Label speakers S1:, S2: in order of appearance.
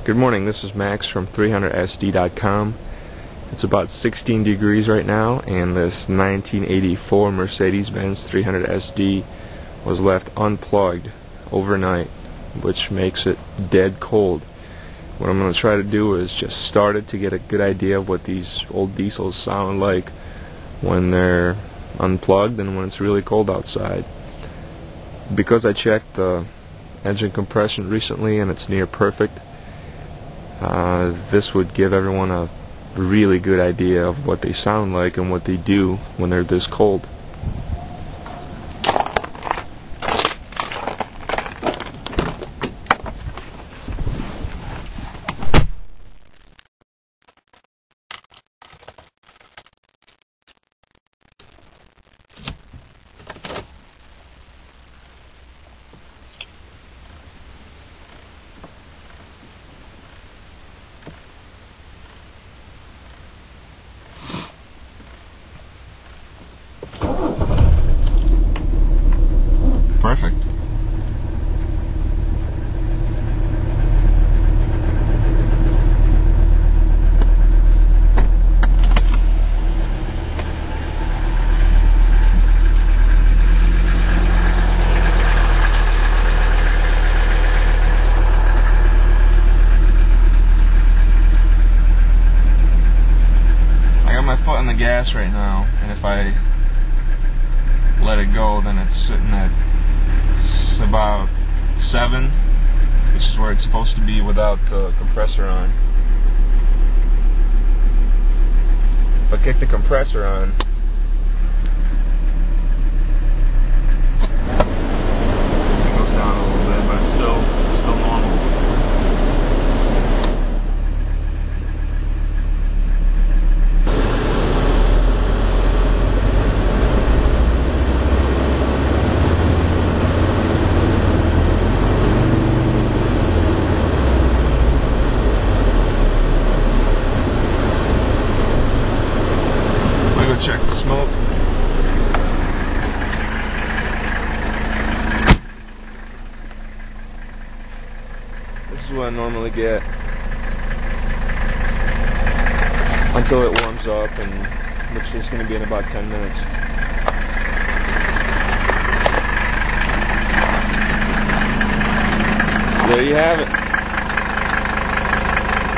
S1: Good morning, this is Max from 300SD.com. It's about 16 degrees right now, and this 1984 Mercedes-Benz 300SD was left unplugged overnight, which makes it dead cold. What I'm going to try to do is just start it to get a good idea of what these old diesels sound like when they're unplugged and when it's really cold outside. Because I checked the engine compression recently and it's near perfect, this would give everyone a really good idea of what they sound like and what they do when they're this cold. Perfect. I got my foot on the gas right now, and if I let it go, then it's sitting at about 7, which is where it's supposed to be without the compressor on. If I kick the compressor on, it goes down a little bit, but it's still normal. Check the smoke. This is what I normally get until it warms up, and which is going to be in about 10 minutes. There you have it.